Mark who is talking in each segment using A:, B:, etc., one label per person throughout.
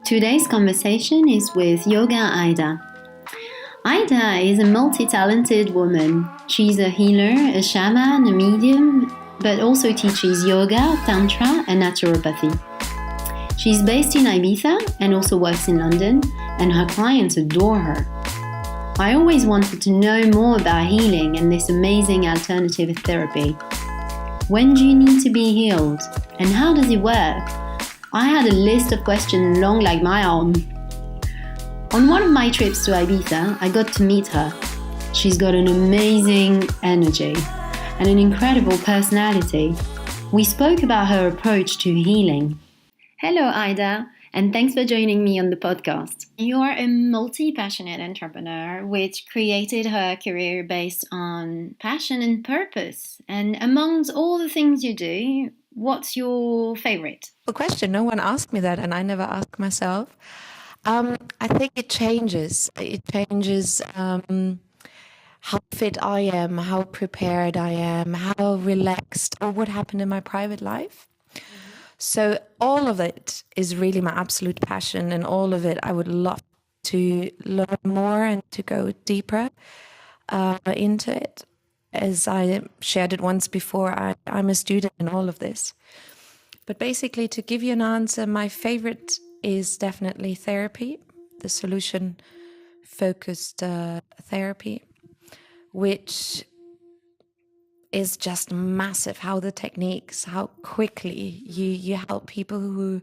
A: Today's conversation is with Yoga Ayda. Ayda is a multi-talented woman. She's a healer, a shaman, a medium, but also teaches yoga, tantra, and naturopathy. She's based in Ibiza and also works in London, and her clients adore her. I always wanted to know more about healing and this amazing alternative therapy. When do you need to be healed? And how does it work? I had a list of questions long like my arm. On one of my trips to Ibiza, I got to meet her. She's got an amazing energy and an incredible personality. We spoke about her approach to healing. Hello, Ayda, and thanks for joining me on the podcast. You're a multi-passionate entrepreneur which created her career based on passion and purpose. And amongst all the things you do, what's your favorite?
B: Good question. No one asked me that, and I never ask myself. I think it changes. It changes how fit I am, how prepared I am, how relaxed, or what happened in my private life. So all of it is really my absolute passion, and all of it I would love to learn more and to go deeper into it. As I shared it once before, I'm a student in all of this. But basically, to give you an answer, my favorite is definitely therapy, the solution-focused therapy, which is just massive. How the techniques, how quickly you help people who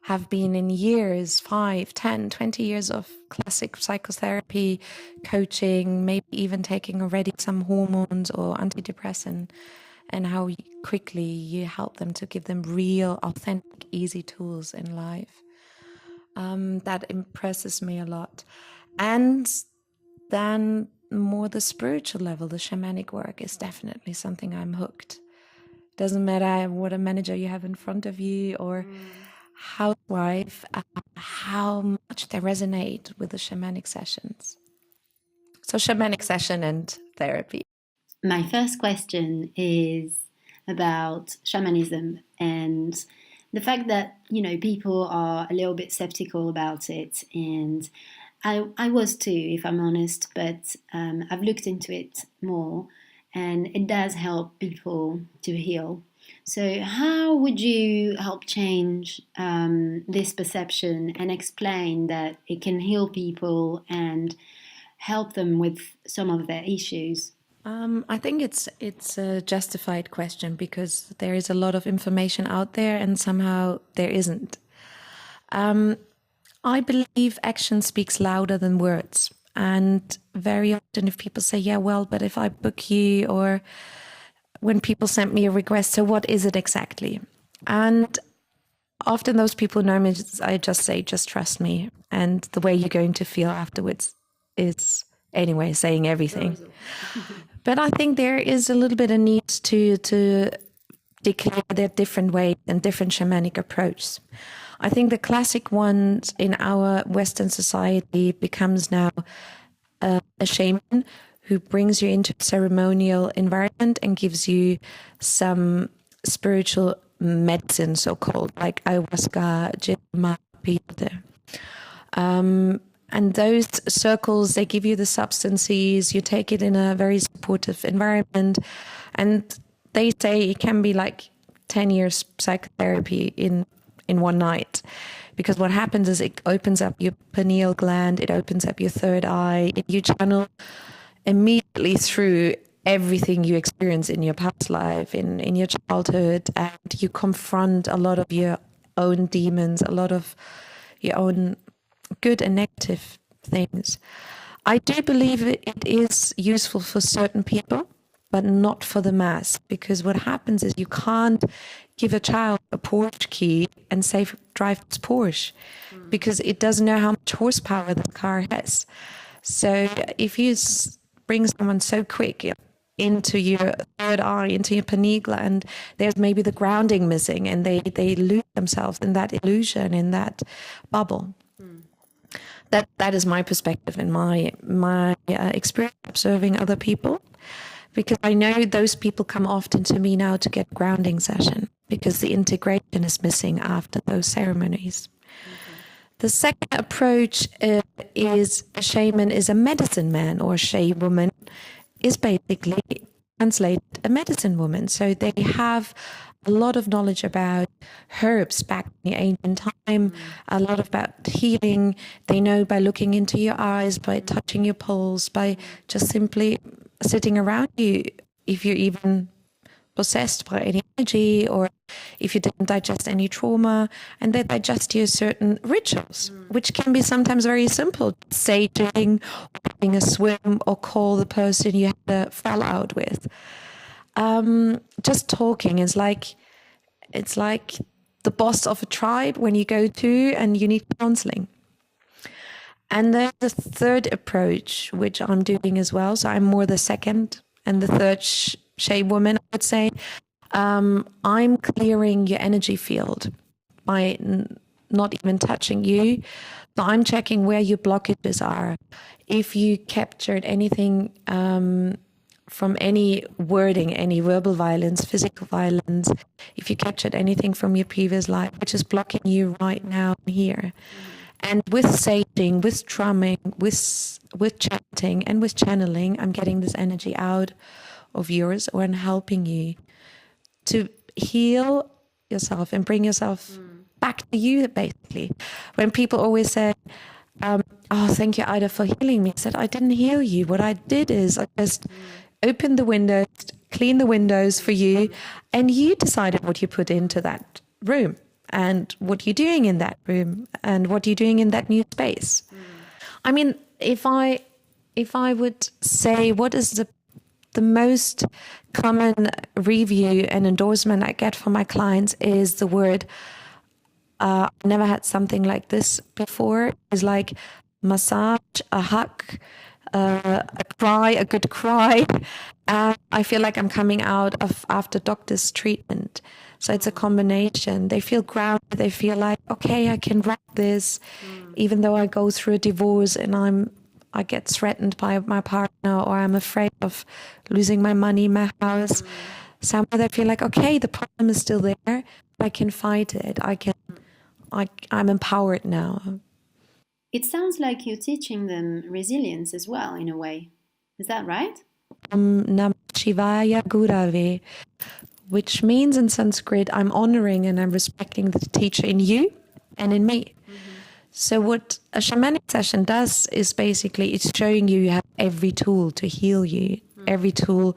B: have been in years, 5, 10, 20 years of classic psychotherapy, coaching, maybe even taking already some hormones or antidepressant, and how quickly you help them to give them real, authentic, easy tools in life. That impresses me a lot. And then more the spiritual level, the shamanic work is definitely something I'm hooked. Doesn't matter what a manager you have in front of you or housewife, how much they resonate with the shamanic sessions. So shamanic session and therapy.
A: My first question is about shamanism and the fact that, people are a little bit skeptical about it. And I was too, if I'm honest, but I've looked into it more and it does help people to heal. So how would you help change this perception and explain that it can heal people and help them with some of their issues?
B: I think it's a justified question because there is a lot of information out there and somehow there isn't. I believe action speaks louder than words. And very often if people say, yeah, well, but if I book you, or when people send me a request, so what is it exactly? And often those people know me, I just say, just trust me. And the way you're going to feel afterwards is anyway saying everything. But I think there is a little bit of need to declare their different ways and different shamanic approaches. I think the classic ones in our Western society becomes now a shaman who brings you into a ceremonial environment and gives you some spiritual medicine, so-called, like ayahuasca, jima, peyote. And those circles, they give you the substances, you take it in a very supportive environment. And they say it can be like 10 years psychotherapy in one night. Because what happens is it opens up your pineal gland, it opens up your third eye, and you channel immediately through everything you experience in your past life, in your childhood, and you confront a lot of your own demons, a lot of your own good and negative things. I do believe it is useful for certain people, but not for the mass, because what happens is you can't give a child a Porsche key and say drive this Porsche because it doesn't know how much horsepower the car has. So if you bring someone so quick into your third eye, into your pineal gland, there's maybe the grounding missing and they lose themselves in that illusion, in that bubble. That is my perspective and my experience observing other people, because I know those people come often to me now to get grounding session because the integration is missing after those ceremonies. The second approach is a shaman is a medicine man, or a shay woman is basically translated a medicine woman. So they have a lot of knowledge about herbs back in the ancient time, a lot about healing. They know by looking into your eyes, by touching your pulse, by just simply sitting around you, if you're even possessed by any energy, or if you didn't digest any trauma, and they digest you certain rituals, which can be sometimes very simple, saging, or having a swim, or call the person you had a fallout with. Just talking is like, it's like the boss of a tribe when you go to and you need counseling. And then the third approach, which I'm doing as well, so I'm more the second and the third shay woman, I would say. I'm clearing your energy field by not even touching you. So I'm checking where your blockages are. If you captured anything from any wording, any verbal violence, physical violence, if you captured anything from your previous life, which is blocking you right now here. And with saging, with drumming, with chanting, and with channeling, I'm getting this energy out of yours, or I'm helping you to heal yourself and bring yourself back to you, basically. When people always say, oh, thank you, Ayda, for healing me. I said, I didn't heal you. What I did is I just opened the windows, cleaned the windows for you, and you decided what you put into that room, and what you're doing in that room, and what you're doing in that new space. I mean, if I would say what is the most common review and endorsement I get from my clients is the word, I never had something like this before. It's like massage, a hug, a cry, a good cry. I feel like I'm coming out of after doctor's treatment. So it's a combination. They feel grounded. They feel like, okay, I can rock this, even though I go through a divorce and I get threatened by my partner, or I'm afraid of losing my money, my house. Somehow they feel like, okay, the problem is still there. I can fight it. I'm empowered now.
A: It sounds like you're teaching them resilience as well, in a way. Is that right?
B: Namah Shivaya Gurave, which means in Sanskrit, I'm honoring and I'm respecting the teacher in you and in me. So what a shamanic session does is basically it's showing you have every tool to heal you, every tool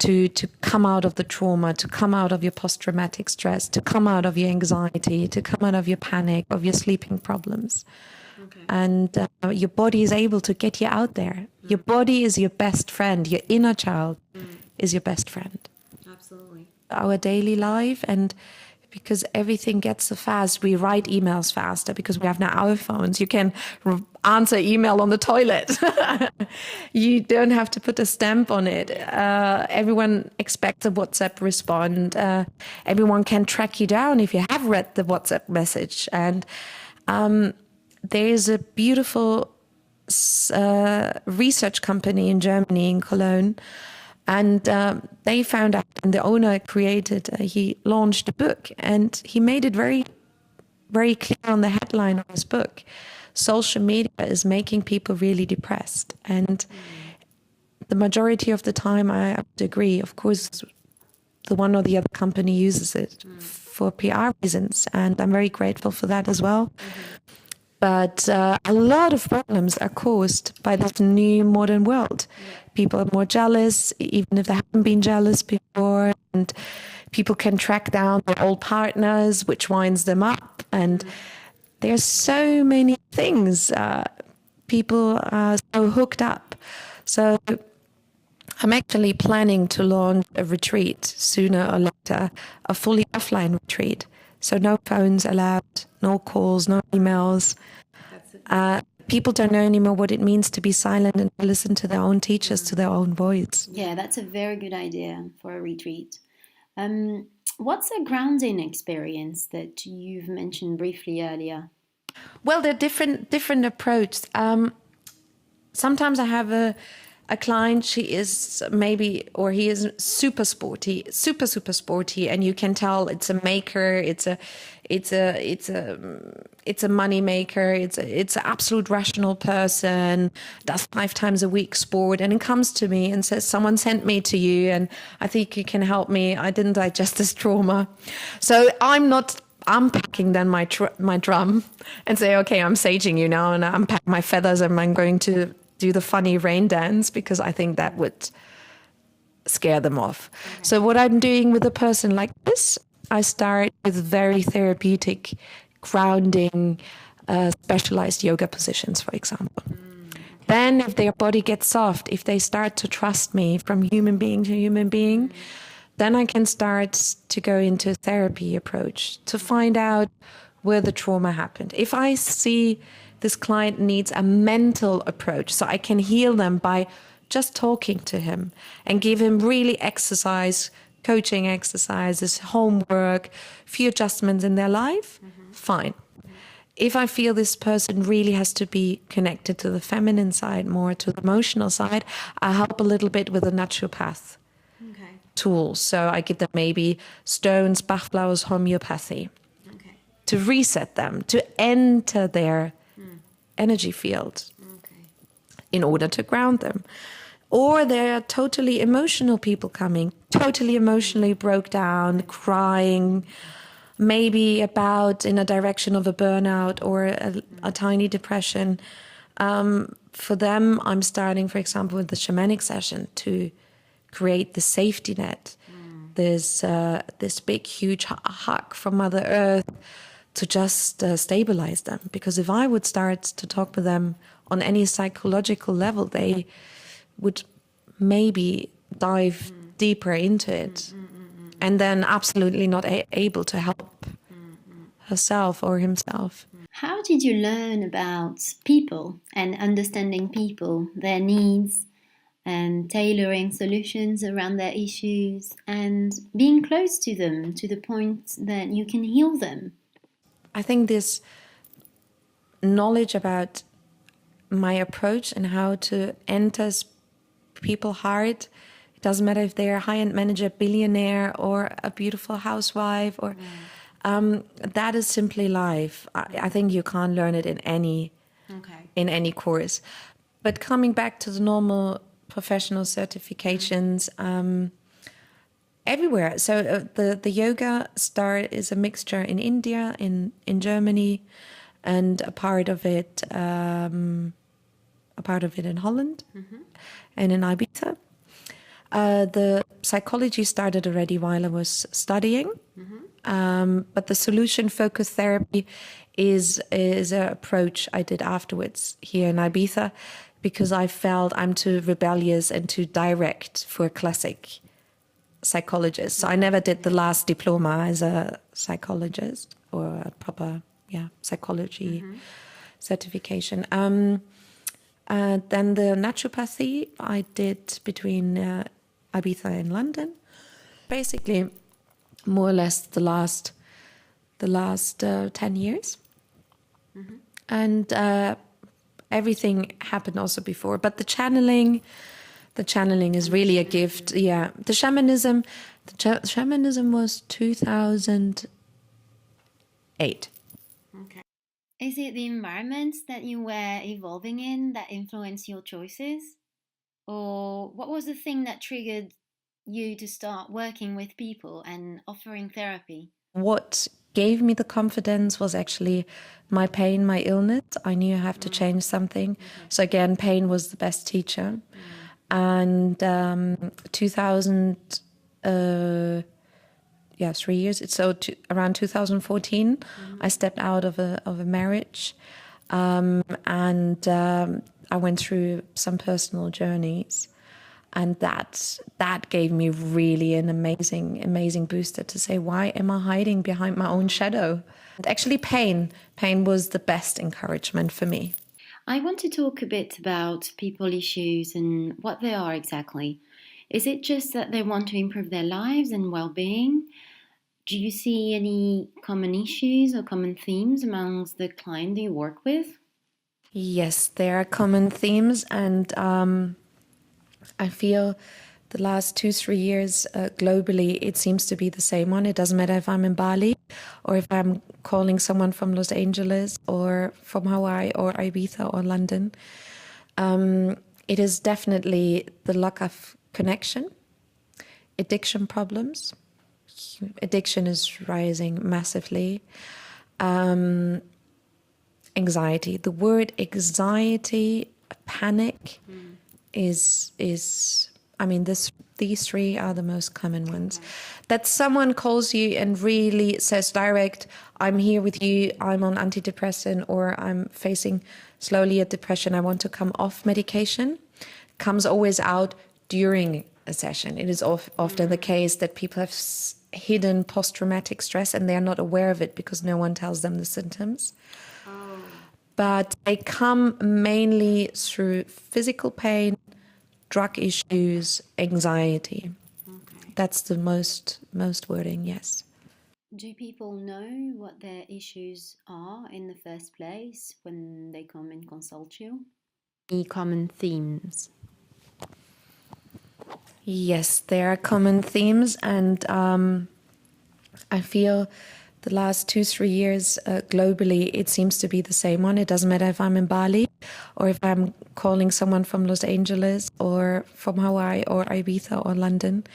B: to come out of the trauma, to come out of your post-traumatic stress, to come out of your anxiety, to come out of your panic, of your sleeping problems. Okay. And your body is able to get you out there. Your body is your best friend. Your inner child is your best friend.
A: Absolutely.
B: Our daily life, and because everything gets so fast, we write emails faster because we have now our phones. You can answer email on the toilet. You don't have to put a stamp on it. Everyone expects a WhatsApp response. Everyone can track you down if you have read the WhatsApp message. And there is a beautiful research company in Germany, in Cologne, and they found out, and the owner he launched a book, and he made it very, very clear on the headline of his book. Social media is making people really depressed. And the majority of the time, I would agree. Of course, the one or the other company uses it for PR reasons, and I'm very grateful for that as well. But a lot of problems are caused by this new modern world. People are more jealous, even if they haven't been jealous before. And people can track down their old partners, which winds them up. And there's so many things. People are so hooked up. So I'm actually planning to launch a retreat sooner or later, a fully offline retreat. So no phones allowed, no calls, no emails. People don't know anymore what it means to be silent and to listen to their own teachers, to their own voice.
A: Yeah, that's a very good idea for a retreat. What's a grounding experience that you've mentioned briefly earlier?
B: Well, there are different approaches. Sometimes I have a client, she is he is super sporty, super sporty, and you can tell it's a maker, it's a it's a money maker. It's an absolute rational person, does 5 times a week sport, and it comes to me and says, someone sent me to you and I think you can help me. I didn't digest this trauma. So I'm not unpacking then my drum and say, okay, I'm saging you now and I unpack my feathers and I'm going to do the funny rain dance, because I think that would scare them off. Okay. So what I'm doing with a person like this, I start with very therapeutic, grounding, specialized yoga positions, for example. Then if their body gets soft, if they start to trust me from human being to human being, then I can start to go into a therapy approach to find out where the trauma happened. If I see this client needs a mental approach, so I can heal them by just talking to him and give him really coaching exercises, homework, few adjustments in their life, fine. If I feel this person really has to be connected to the feminine side, more to the emotional side, I help a little bit with a naturopath tools. So I give them maybe stones, Bach flowers, homeopathy to reset them, to enter their energy field in order to ground them. Or there are totally emotional people coming, totally emotionally broke down, crying, maybe about in a direction of a burnout or a tiny depression. For them, I'm starting, for example, with the shamanic session to create the safety net. There's this big, huge hug from Mother Earth to just stabilize them. Because if I would start to talk with them on any psychological level, they would maybe dive deeper into it and then absolutely not able to help herself or himself.
A: How did you learn about people and understanding people, their needs, and tailoring solutions around their issues and being close to them to the point that you can heal them?
B: I think this knowledge about my approach and how to enter people's heart, it doesn't matter if they're a high-end manager, billionaire, or a beautiful housewife, or that is simply life. I think you can't learn it in any course. But coming back to the normal professional certifications, everywhere. So the yoga is a mixture in India, in Germany, and a part of it in Holland and in Ibiza. The psychology started already while I was studying, but the solution-focused therapy is an approach I did afterwards here in Ibiza, because I felt I'm too rebellious and too direct for a classic psychologist. So I never did the last diploma as a psychologist or a proper psychology certification. Then the naturopathy I did between Ibiza and London. Basically, more or less the last 10 years. And everything happened also before. But the channeling is really a gift. Yeah, the shamanism was 2008.
A: Okay. Is it the environment that you were evolving in that influenced your choices? Or what was the thing that triggered you to start working with people and offering therapy?
B: What gave me the confidence was actually my pain, my illness. I knew I have to change something. So again, pain was the best teacher. And 2000, 3 years. So around 2014, I stepped out of a marriage, and I went through some personal journeys, and that gave me really an amazing booster to say, why am I hiding behind my own shadow? And actually, pain was the best encouragement for me.
A: I want to talk a bit about people issues and what they are exactly. Is it just that they want to improve their lives and well-being? Do you see any common issues or common themes amongst the clients you work with?
B: Yes, there are common themes, and I feel the last 2-3 years globally, it seems to be the same one. It doesn't matter if I'm in Bali or if I'm calling someone from Los Angeles or from Hawaii or Ibiza or London. It is definitely the lack of connection, addiction problems. Addiction is rising massively. Anxiety. The word anxiety, panic is I mean, these three are the most common ones.
A: Okay.
B: That someone calls you and really says direct, I'm here with you, I'm on antidepressant, or I'm facing slowly a depression, I want to come off medication, comes always out during a session. It is often the case that people have hidden post-traumatic stress and they are not aware of it because no one tells them the symptoms. But they come mainly through physical pain, drug issues, anxiety.
A: Okay.
B: That's the most wording, yes.
A: Do people know what their issues are in the first place when they come and consult you? Any common themes?
B: Yes, there are common themes, and I feel the last 2-3 years globally, it seems to be the same one. It doesn't matter if I'm in Bali or if I'm calling someone from Los Angeles or from Hawaii or Ibiza or London.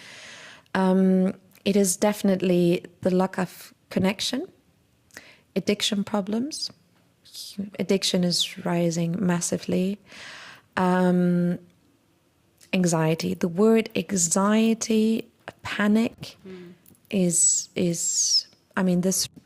B: It is definitely the lack of connection, addiction problems. Addiction is rising massively. Anxiety. The word anxiety, panic is I mean,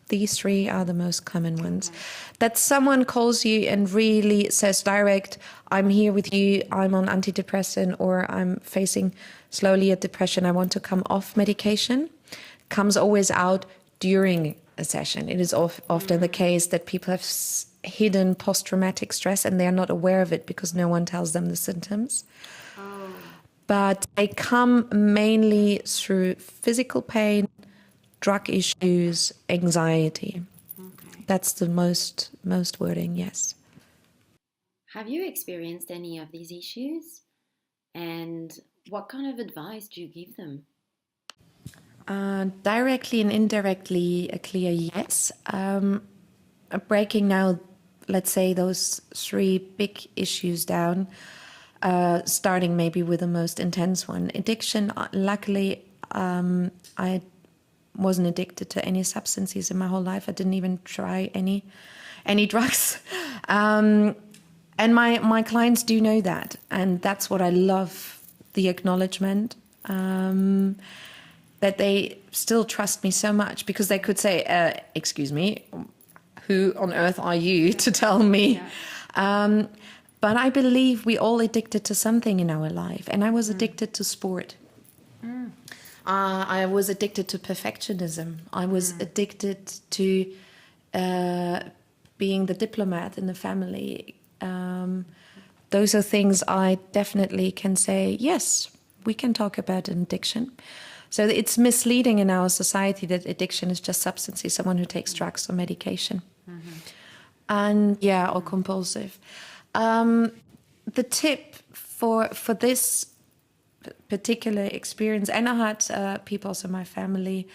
B: these three are the most common ones.
A: Okay.
B: That someone calls you and really says direct, I'm here with you, I'm on antidepressant, or I'm facing slowly a depression, I want to come off medication, comes always out during a session. It is often the case that people have hidden post-traumatic stress and they are not aware of it because no one tells them the symptoms. But they come mainly through physical pain, drug issues, anxiety.
A: Okay.
B: That's the most wording, yes.
A: Have you experienced any of these issues? And what kind of advice do you give them?
B: Directly and indirectly, a clear yes. Breaking now, let's say, those three big issues down, starting maybe with the most intense one. Addiction, luckily, I wasn't addicted to any substances in my whole life. I didn't even try any drugs. And my clients do know that. And that's what I love, the acknowledgement. That they still trust me so much, because they could say, excuse me, who on earth are you to tell me? Yeah. But I believe we all addicted to something in our life. And I was addicted to sport. I was addicted to perfectionism. I was addicted to being the diplomat in the family. Those are things I definitely can say, yes, we can talk about an addiction. So it's misleading in our society that addiction is just substance use, someone who takes drugs or medication. And yeah, or compulsive. The tip for this particular experience, and I had people also in my family,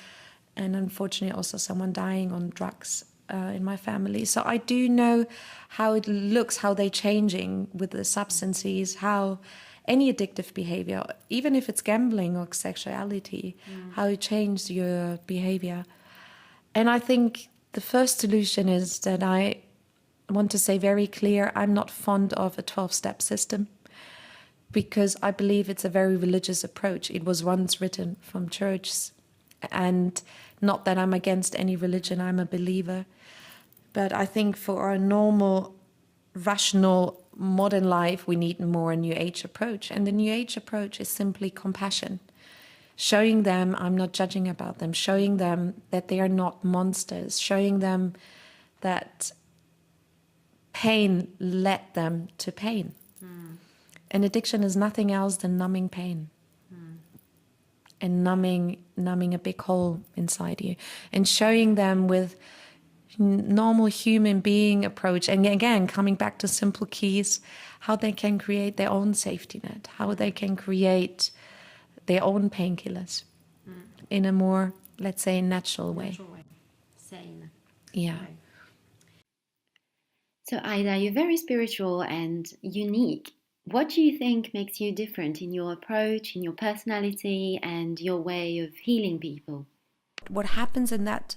B: and unfortunately also someone dying on drugs in my family. So I do know how it looks, how they're changing with the substances, how any addictive behavior, even if it's gambling or sexuality, how it changes your behavior. And I think the first solution is that I want to say very clear, I'm not fond of a 12-step system, because I believe it's a very religious approach. It was once written from churches, and not that I'm against any religion, I'm a believer. But I think for our normal, rational, modern life, we need more a New Age approach. And the New Age approach is simply compassion. Showing them I'm not judging about them, showing them that they are not monsters, showing them that pain led them to pain. And addiction is nothing else than numbing pain. And numbing a big hole inside you. And showing them with normal human being approach, and again coming back to simple keys, how they can create their own safety net, how they can create their own painkillers in a more, let's say, natural way.
A: Sane.
B: Yeah.
A: Right. So Ayda, you're very spiritual and unique. What do you think makes you different in your approach, in your personality, and your way of healing people?
B: What happens in that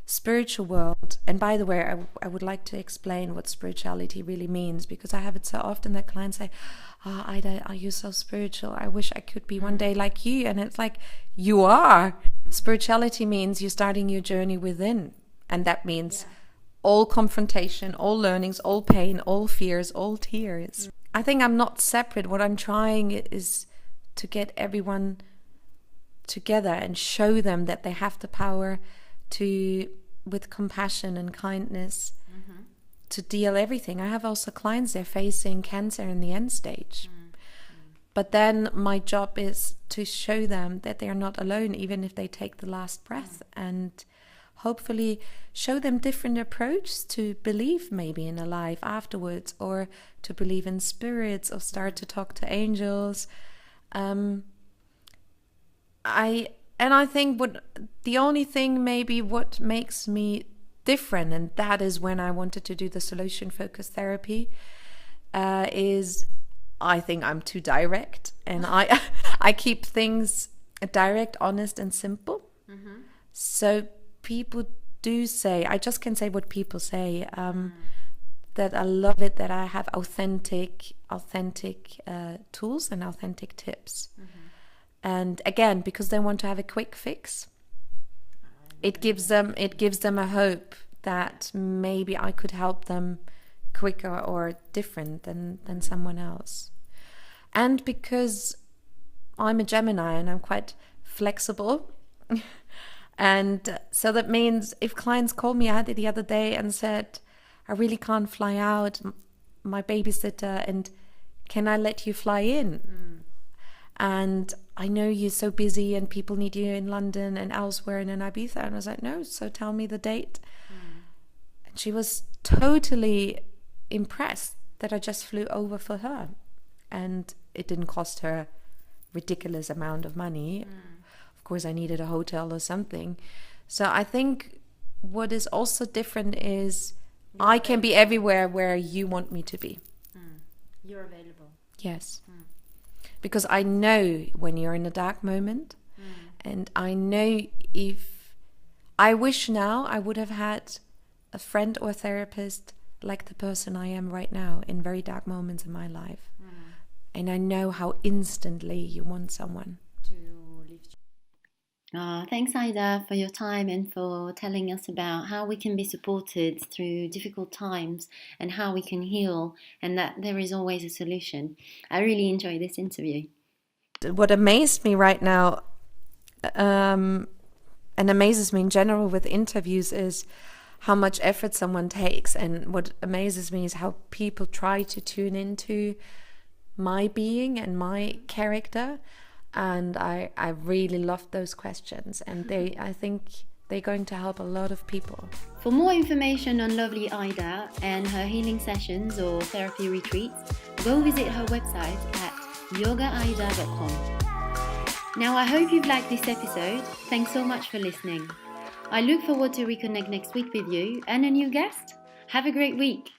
B: spiritual world, and by the way, I would like to explain what spirituality really means, because I have it so often that clients say, Ayda, are you so spiritual? I wish I could be one day like you. And it's like, you are. Spirituality means you're starting your journey within. And that means all confrontation, all learnings, all pain, all fears, all tears. I think I'm not separate. What I'm trying is to get everyone together and show them that they have the power to, with compassion and kindness, to deal everything. I have also clients, they're facing cancer in the end stage. But then my job is to show them that they are not alone, even if they take the last breath, and hopefully show them different approaches to believe maybe in a life afterwards, or to believe in spirits, or start to talk to angels. I think the only thing maybe what makes me different, and that is when I wanted to do the solution focused therapy, is I think I'm too direct, and I keep things direct, honest, and simple. So people do say, I just can say what people say, that I love it that I have authentic tools and authentic tips. And again, because they want to have a quick fix, it gives them a hope that maybe I could help them quicker or different than someone else. And because I'm a Gemini and I'm quite flexible, and so that means if clients call me, I had it the other day and said, I really can't fly out, my babysitter, and can I let you fly in? And I know you're so busy and people need you in London and elsewhere and in Ibiza. And I was like, no, so tell me the date. And she was totally impressed that I just flew over for her. And it didn't cost her a ridiculous amount of money. Of course, I needed a hotel or something. So I think what is also different is I can be everywhere where you want me to be.
A: You're available.
B: Yes. Because I know when you're in a dark moment, and I know if I wish now I would have had a friend or therapist like the person I am right now in very dark moments in my life. And I know how instantly you want someone
A: to lift you. Thanks, Ayda, for your time and for telling us about how we can be supported through difficult times and how we can heal, and that there is always a solution. I really enjoyed this interview.
B: What amazed me right now, and amazes me in general with interviews, is how much effort someone takes. And what amazes me is how people try to tune into my being and my character. And I really loved those questions, and I think they're going to help a lot of people.
A: For more information on lovely Ayda and her healing sessions or therapy retreats, go visit her website at yogaayda.com. Now, I hope you've liked this episode. Thanks so much for listening. I look forward to reconnect next week with you and a new guest. Have a great week.